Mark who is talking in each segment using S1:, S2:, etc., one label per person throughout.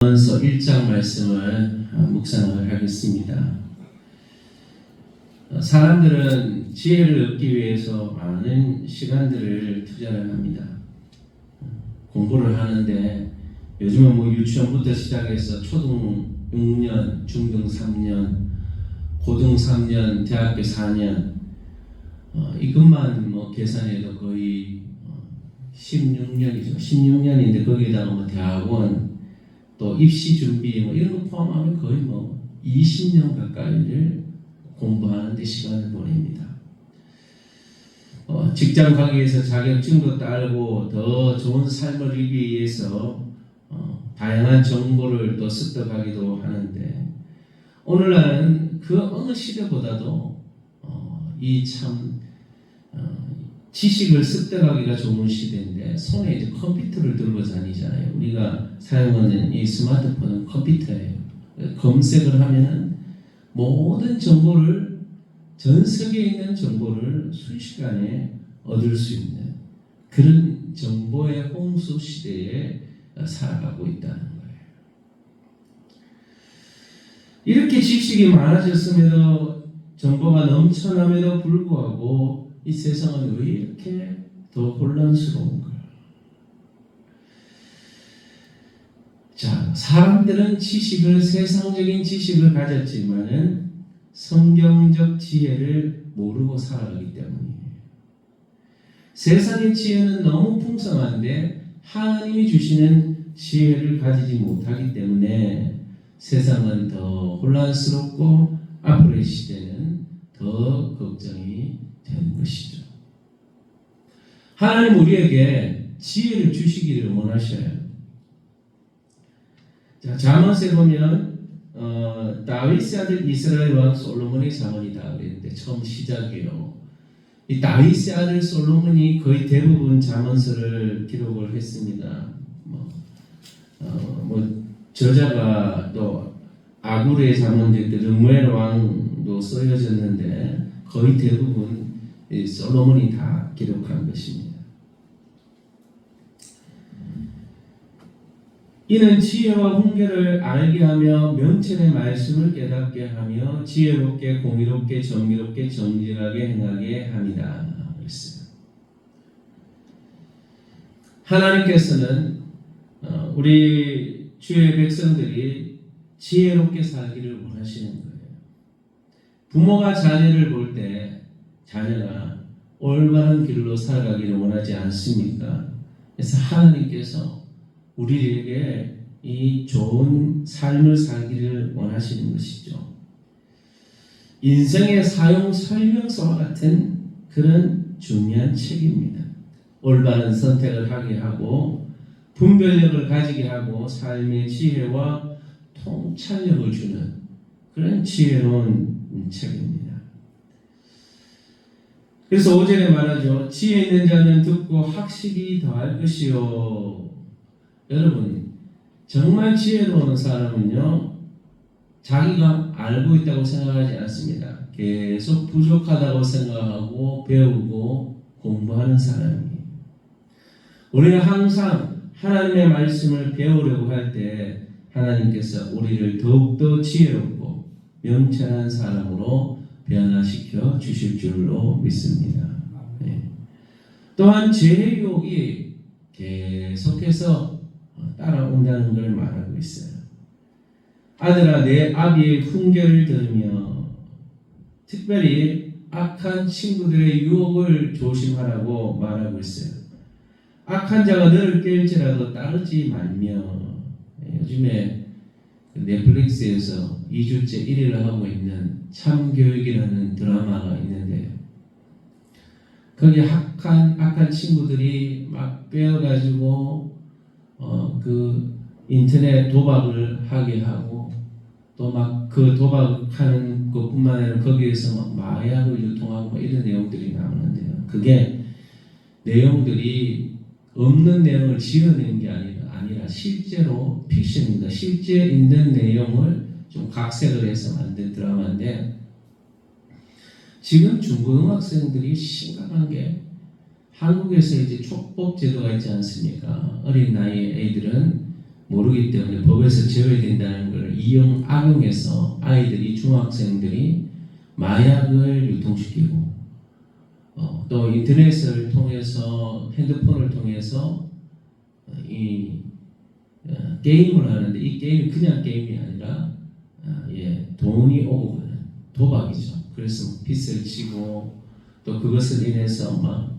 S1: 로마서 1장 말씀을 묵상을 하겠습니다. 사람들은 지혜를 얻기 위해서 많은 시간들을 투자를 합니다. 공부를 하는데 요즘은 유치원부터 시작해서 초등 6년, 중등 3년, 고등 3년, 대학교 4년 이것만 계산해도 거의 16년이죠. 16년인데 거기에다가 대학원 또 입시 준비 이런 거 포함하면 거의 20년 가까이를 공부하는 데 시간을 보냅니다. 직장 가기 위해서 자격증도 따고 더 좋은 삶을 이루기 위해서 다양한 정보를 또 습득하기도 하는데 오늘날은 그 어느 시대보다도 지식을 습득하기가 좋은 시대인데 손에 이제 컴퓨터를 들고 다니잖아요. 우리가 사용하는 이 스마트폰은 컴퓨터예요. 검색을 하면은 모든 정보를 전 세계에 있는 정보를 순식간에 얻을 수 있는 그런 정보의 홍수 시대에 살아가고 있다는 거예요. 이렇게 지식이 많아졌음에도 정보가 넘쳐남에도 불구하고 이 세상은 왜 이렇게 더 혼란스러운가? 자, 사람들은 세상적인 지식을 가졌지만은 성경적 지혜를 모르고 살아가기 때문이에요. 세상의 지혜는 너무 풍성한데 하나님이 주시는 지혜를 가지지 못하기 때문에 세상은 더 혼란스럽고 앞으로의 시대는 더 걱정이 되는 것이죠. 하나님 우리에게 지혜를 주시기를 원하셔요. 자, 잠언에 보면 다윗의 아들 이스라엘 왕 솔로몬의 잠언이다 그랬는데 처음 시작이에요. 이 다윗의 아들 솔로몬이 거의 대부분 잠언서를 기록을 했습니다. 저자가 또 아굴의 잠언들 르무엘 왕도 쓰여졌는데 거의 대부분 솔로몬이 다 기록한 것입니다. 이는 지혜와 훈계를 알게 하며 명철의 말씀을 깨닫게 하며 지혜롭게 공의롭게 정의롭게 정직하게 행하게 합니다. 그랬어요. 하나님께서는 우리 주의 백성들이 지혜롭게 살기를 원하시는 거예요. 부모가 자녀를 볼 때 자녀가 올바른 길로 살아가기를 원하지 않습니까? 그래서 하나님께서 우리에게 이 좋은 삶을 살기를 원하시는 것이죠. 인생의 사용 설명서와 같은 그런 중요한 책입니다. 올바른 선택을 하게 하고 분별력을 가지게 하고 삶의 지혜와 통찰력을 주는 그런 지혜로운 책입니다. 그래서 5절에 말하죠. 지혜 있는 자는 듣고 학식이 더할 것이요. 여러분 정말 지혜로운 사람은요 자기가 알고 있다고 생각하지 않습니다. 계속 부족하다고 생각하고 배우고 공부하는 사람이에요. 우리는 항상 하나님의 말씀을 배우려고 할 때 하나님께서 우리를 더욱더 지혜롭고 명철한 사람으로 변화시켜 주실 줄로 믿습니다. 네. 또한 죄의 유혹이 계속해서 따라온다는 걸 말하고 있어요. 아들아 내 아비의 훈계를 들으며 특별히 악한 친구들의 유혹을 조심하라고 말하고 있어요. 악한 자가 너를 깰지라도 따르지 말며. 요즘에 넷플릭스에서 2주째 1위를 하고 있는 참교육이라는 드라마가 있는데 거기 악한 친구들이 막 빼어가지고 그 인터넷 도박을 하게 하고 또 막 그 도박하는 것뿐만 아니라 거기에서 막 마약을 유통하고 이런 내용들이 나오는데요. 그게 내용들이 없는 내용을 지어낸 게 아니라 실제로 픽션입니다. 실제 있는 내용을 좀 각색을 해서 만든 드라마인데 지금 중고등학생들이 심각한 게 한국에서 이제 촉법 제도가 있지 않습니까? 어린 나이의 애들은 모르기 때문에 법에서 지어야 된다는 걸 악용해서 아이들이 중학생들이 마약을 유통시키고 또 인터넷을 통해서 핸드폰을 통해서 게임을 하는데 이 게임이 그냥 게임이 아니라 돈이 오고 가는 도박이죠. 그래서 빚을 지고 또 그것을 인해서 막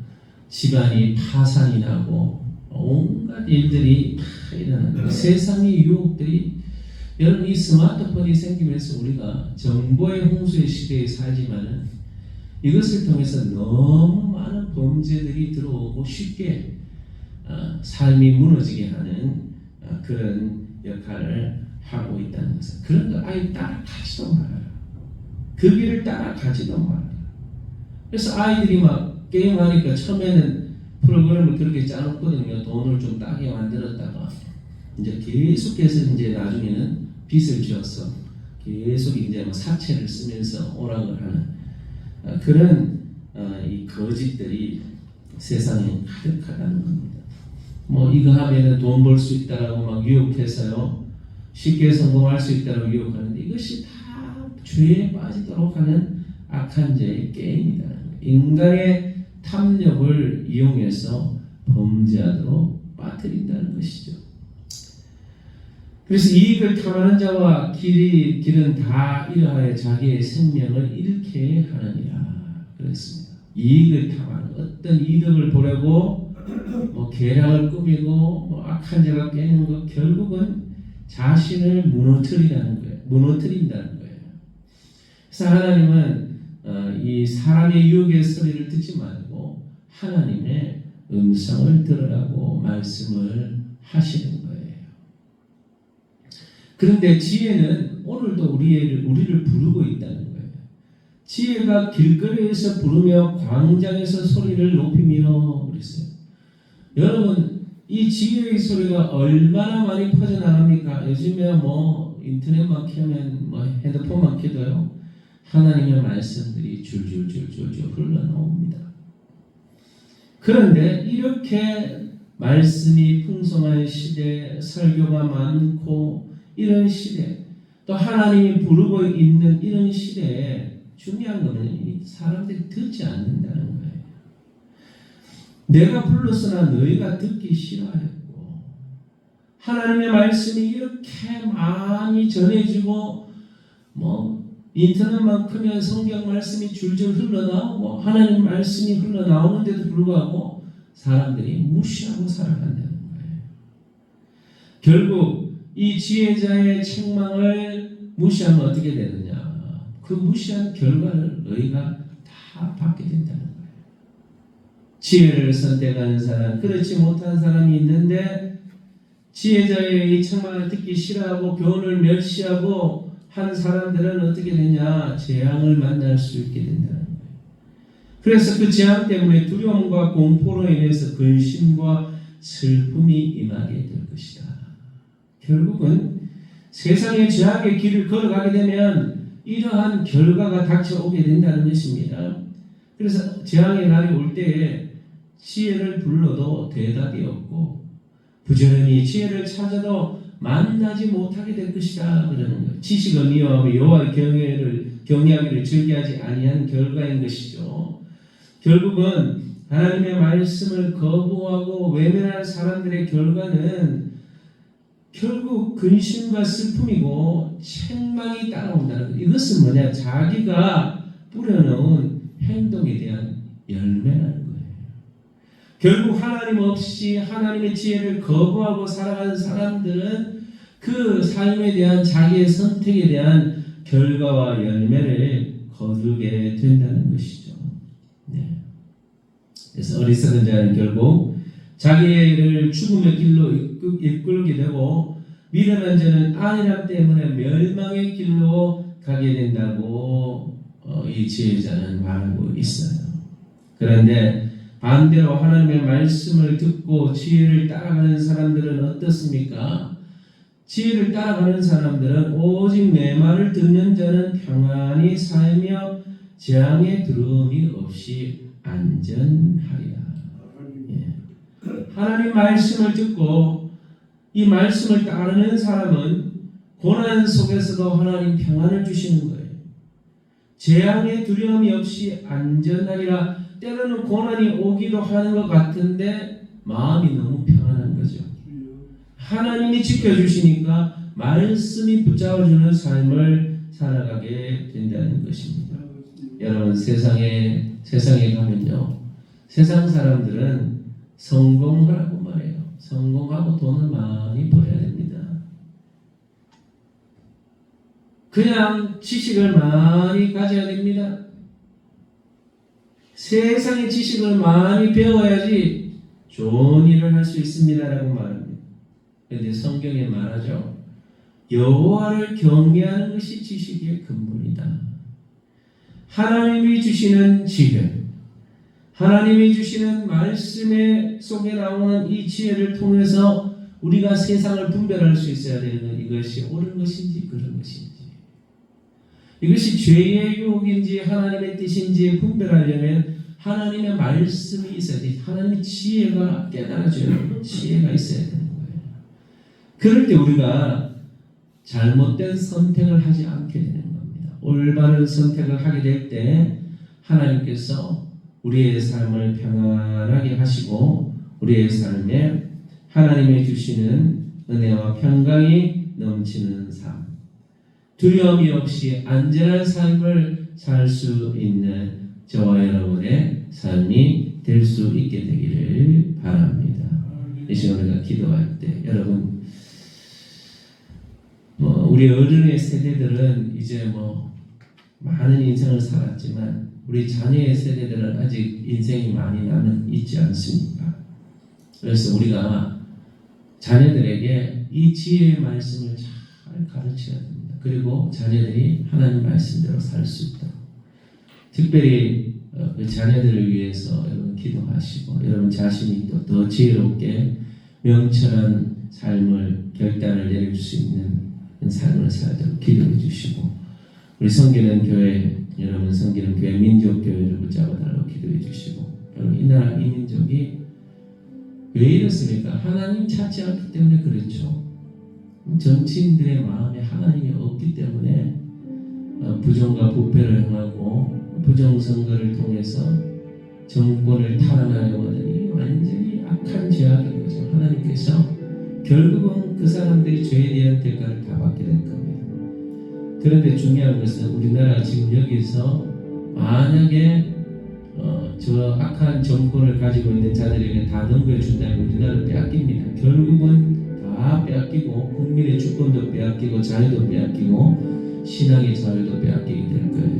S1: 집안이 파산이 나고 온갖 일들이 다 일어나는 세상의 유혹들이 여러분 이 스마트폰이 생기면서 우리가 정보의 홍수의 시대에 살지만은 이것을 통해서 너무 많은 범죄들이 들어오고 쉽게 삶이 무너지게 하는 그런 역할을 하고 있다는 것은 그런 거 아예 따라가지도 말아요. 그 길을 따라가지도 말아요. 그래서 아이들이 막 게임하니까 처음에는 프로그램을 그렇게 짜놓거든요. 돈을 좀 따게 만들었다가 이제 계속해서 이제 나중에는 빚을 지어서 계속 이제 뭐 사채를 쓰면서 오락을 하는 그런 이 거짓들이 세상에 가득하다는 겁니다. 뭐 이거 하면은 돈 벌 수 있다라고 막 유혹해서요. 쉽게 성공할 수 있다라고 유혹하는데 이것이 다 죄에 빠지도록 하는 악한 죄의 게임이다. 인간의 탐욕을 이용해서 범죄하도록 빠뜨린다는 것이죠. 그래서 이익을 탐하는 자와 길은 다 이러하여 자기의 생명을 잃게 하느니라 그랬습니다. 이익을 탐하는 어떤 이득을 보려고 뭐 계략을 꾸미고 뭐 악한 자가 깨는 것 결국은 자신을 무너뜨린다는 거예요. 그래서 하나님은 이 사람의 유혹의 소리를 듣지 말고 하나님의 음성을 들으라고 말씀을 하시는 거예요. 그런데 지혜는 오늘도 우리를 부르고 있다는 거예요. 지혜가 길거리에서 부르며 광장에서 소리를 높이며 그랬어요. 여러분 이 지혜의 소리가 얼마나 많이 퍼져나갑니까? 요즘에 뭐 인터넷만 켜면 뭐 핸드폰만 켜도요. 하나님의 말씀들이 줄줄줄줄줄 흘러나옵니다. 그런데 이렇게 말씀이 풍성한 시대, 설교가 많고 이런 시대, 또 하나님이 부르고 있는 이런 시대에 중요한 것은 사람들이 듣지 않는다는 거예요. 내가 불렀으나 너희가 듣기 싫어했고 하나님의 말씀이 이렇게 많이 전해지고 뭐 인터넷만 크면 성경 말씀이 줄줄 흘러나오고 하나님 말씀이 흘러나오는데도 불구하고 사람들이 무시하고 살아간다는 거예요. 결국 이 지혜자의 책망을 무시하면 어떻게 되느냐? 그 무시한 결과를 너희가 다 받게 된다는 거예요. 지혜를 선택하는 사람, 그렇지 못한 사람이 있는데 지혜자의 이 책망을 듣기 싫어하고 교훈을 멸시하고 한 사람들은 어떻게 되냐? 재앙을 만날 수 있게 된다는 거예요. 그래서 그 재앙 때문에 두려움과 공포로 인해서 근심과 슬픔이 임하게 될 것이다. 결국은 세상의 죄악의 길을 걸어가게 되면 이러한 결과가 닥쳐오게 된다는 것입니다. 그래서 재앙의 날이 올 때에 지혜를 불러도 대답이 없고 부지런히 지혜를 찾아도 만나지 못하게 될 것이다 그러는 거예요. 지식을 미워하며 여호와의 경외하기를 즐겨하지 아니한 결과인 것이죠. 결국은 하나님의 말씀을 거부하고 외면한 사람들의 결과는 결국 근심과 슬픔이고 책망이 따라온다는 거예요. 이것은 뭐냐? 자기가 뿌려놓은 행동에 대한 열매라는 거예요. 결국 하나님 없이 하나님의 지혜를 거부하고 살아가는 사람들은 그 삶에 대한 자기의 선택에 대한 결과와 열매를 거두게 된다는 것이죠. 네. 그래서 어리석은 자는 결국 자기를 죽음의 길로 이끌게 되고 미련한 자는 안일함 때문에 멸망의 길로 가게 된다고 이 지혜자는 말하고 있어요. 그런데 반대로 하나님의 말씀을 듣고 지혜를 따라가는 사람들은 어떻습니까? 지혜를 따라가는 사람들은 오직 내 말을 듣는 자는 평안히 살며 재앙에 두려움이 없이 안전하리라. 예. 하나님 말씀을 듣고 이 말씀을 따르는 사람은 고난 속에서도 하나님 평안을 주시는 거예요. 재앙의 두려움이 없이 안전하리라. 때로는 고난이 오기도 하는 것 같은데 마음이 너무 평안한 거죠. 하나님이 지켜주시니까 말씀이 붙잡아주는 삶을 살아가게 된다는 것입니다. 여러분, 세상에 가면요, 세상 사람들은 성공하라고 말해요. 성공하고 돈을 많이 벌어야 됩니다. 그냥 지식을 많이 가져야 됩니다. 세상의 지식을 많이 배워야지 좋은 일을 할 수 있습니다라고 말합니다. 그런데 성경에 말하죠. 여호와를 경외하는 것이 지식의 근본이다. 하나님이 주시는 지혜, 하나님이 주시는 말씀 속에 나오는 이 지혜를 통해서 우리가 세상을 분별할 수 있어야 되는 이것이 옳은 것인지 그런 것인지, 이것이 죄의 유혹인지 하나님의 뜻인지 분별하려면 하나님의 말씀이 있어야 돼. 하나님의 지혜가 깨달아져요. 지혜가 있어야 되는 거예요. 그럴 때 우리가 잘못된 선택을 하지 않게 되는 겁니다. 올바른 선택을 하게 될 때 하나님께서 우리의 삶을 평안하게 하시고 우리의 삶에 하나님이 주시는 은혜와 평강이 넘치는 삶, 두려움이 없이 안전한 삶을 살 수 있는 저와 여러분의 삶이 될 수 있게 되기를 바랍니다. 이 시간 우리가 기도할 때 여러분, 우리 어른의 세대들은 이제 많은 인생을 살았지만 우리 자녀의 세대들은 아직 인생이 많이 있지 않습니까? 그래서 우리가 자녀들에게 이 지혜의 말씀을 잘 가르쳐야 됩니다. 그리고 자녀들이 하나님 말씀대로 살 수 있도록, 특별히 그 자녀들을 위해서 여러분 기도하시고 여러분 자신이 또 더 지혜롭게 명철한 삶을 결단을 내릴 수 있는 삶을 살도록 기도해 주시고, 우리 섬기는 교회 여러분, 섬기는 교회 민족교회를 붙잡아달라고 기도해 주시고, 여러분 이 나라 이 민족이 왜 이렇습니까? 하나님 찾지 않기 때문에 그렇죠. 정치인들의 마음에 하나님이 없기 때문에 부정과 부패를 행하고 부정선거를 통해서 정권을 탈환하려고 하더니 완전히 악한 죄악인 거죠. 하나님께서 결국은 그 사람들이 죄에 대한 대가를 다 받게 될 겁니다. 그런데 중요한 것은 우리나라 지금 여기서 만약에 저 악한 정권을 가지고 있는 자들에게 다 넘겨준다면 우리나라를 빼앗깁니다. 결국은 다 빼앗기고 국민의 주권도 빼앗기고 자유도 빼앗기고 신앙의 자유도 빼앗기게 될 거예요.